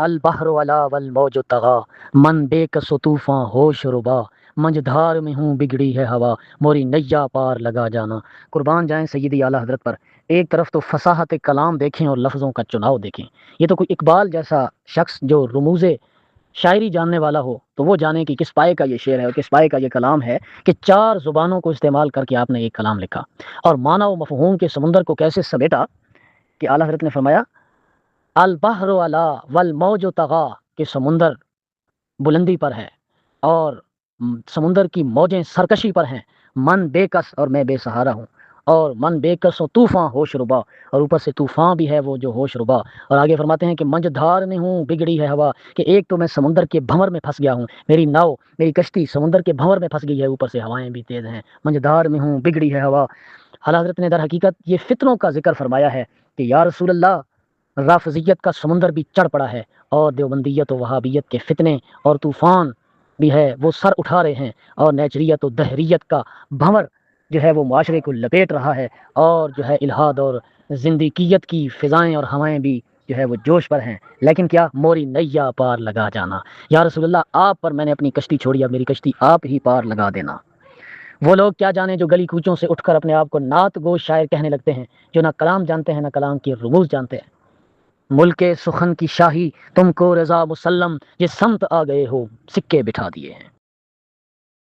البحر علا والموج طغا، من بے کس و طوفاں ہوش ربا، منجدھار میں ہوں بگڑی ہے ہوا، موری نیا پار لگا جانا۔ قربان جائیں سیدی اعلیٰ حضرت پر۔ ایک طرف تو فصاحت کلام دیکھیں اور لفظوں کا چناؤ دیکھیں۔ یہ تو کوئی اقبال جیسا شخص جو رموز شاعری جاننے والا ہو تو وہ جانے کہ کس پائے کا یہ شعر ہے اور کس پائے کا یہ کلام ہے کہ 4 زبانوں کو استعمال کر کے آپ نے ایک کلام لکھا اور معنی و مفہوم کے سمندر کو کیسے سمیٹا کہ اعلیٰ حضرت نے فرمایا البحر علا والموج طغا، کہ سمندر بلندی پر ہے اور سمندر کی موجیں سرکشی پر ہیں، من بے کس اور میں بے سہارا ہوں، اور من بے کس و طوفاں ہوش ربا، اور اوپر سے طوفان بھی ہے وہ جو ہوش ربا۔ اور آگے فرماتے ہیں کہ منج دھار میں ہوں بگڑی ہے ہوا، کہ ایک تو میں سمندر کے بھنور میں پھنس گیا ہوں، میری ناؤ میری کشتی سمندر کے بھنور میں پھنس گئی ہے، اوپر سے ہوائیں بھی تیز ہیں، منج دھار میں ہوں بگڑی ہے ہوا۔ حضرت نے در حقیقت یہ فتنوں کا ذکر فرمایا ہے کہ یا رسول اللہ، رافضیت کا سمندر بھی چڑھ پڑا ہے اور دیوبندیت و وہابیت کے فتنے اور طوفان بھی ہے وہ سر اٹھا رہے ہیں، اور نیچریت و دہریت کا بھنور جو ہے وہ معاشرے کو لپیٹ رہا ہے، اور جو ہے الہاد اور زندیقیت کی فضائیں اور ہوائیں بھی جو ہے وہ جوش پر ہیں، لیکن کیا موری نیا پار لگا جانا۔ یا رسول اللہ، آپ پر میں نے اپنی کشتی چھوڑی، اب میری کشتی آپ ہی پار لگا دینا۔ وہ لوگ کیا جانے جو گلی کوچوں سے اٹھ کر اپنے آپ کو نعت گو شاعر کہنے لگتے ہیں، جو نہ کلام جانتے ہیں نہ کلام کی رموز جانتے ہیں۔ ملک سخن کی شاہی تم کو رضا مسلم، یہ سمت آ گئے ہو سکے بٹھا دیے ہیں۔